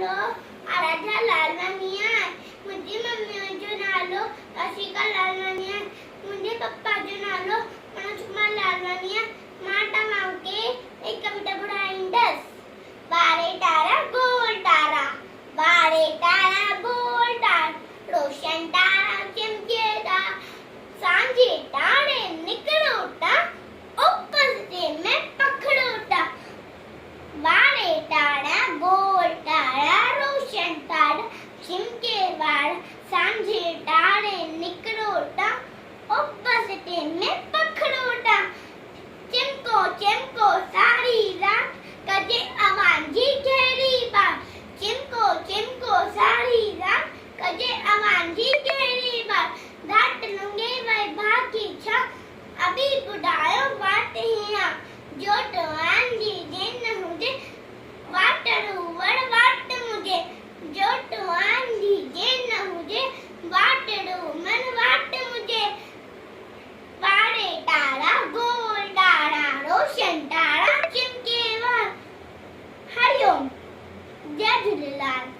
नालो आराध्या लालवानी आहे। मुंहिंजी मम्मी जो नालो रशिका लालवानी आहे। मुंहिंजे पप्पा जो नालो मनोज कुमार लालवानी आहे। मां तव्हांखे एक कविता ॿुधाईंदसि। ॿारे तारा गोल तारा, ॿारे तारा गोल तारा, रोशन तारा चमकेगा, सांझे तारे निकलोता, उपस्थिति में पखड़ोता। ॿारे तारा गोल तारा, रोशन तारा चमकेगा, सांझे तारे निकलोता, उपस्थिति में पखड़ोता। चमको चमको सारी रात, कजे अवांजी गहरी बात। चमको चमको सारी रात, कजे अवांजी गहरी बात। घाट लंघे वही भागी छा, अभी बुढ़ायो बात हिया। जो तो आंजी जिन हुजे, वाटरू वड़ वाट मुझे। जो तो आंजी जिन हुजे, वाटरू मन वाट मुझे। ॿारे तारा गोल तारा, रोशन तारा चमकेगा। हरिओम, जय झूलेलाल।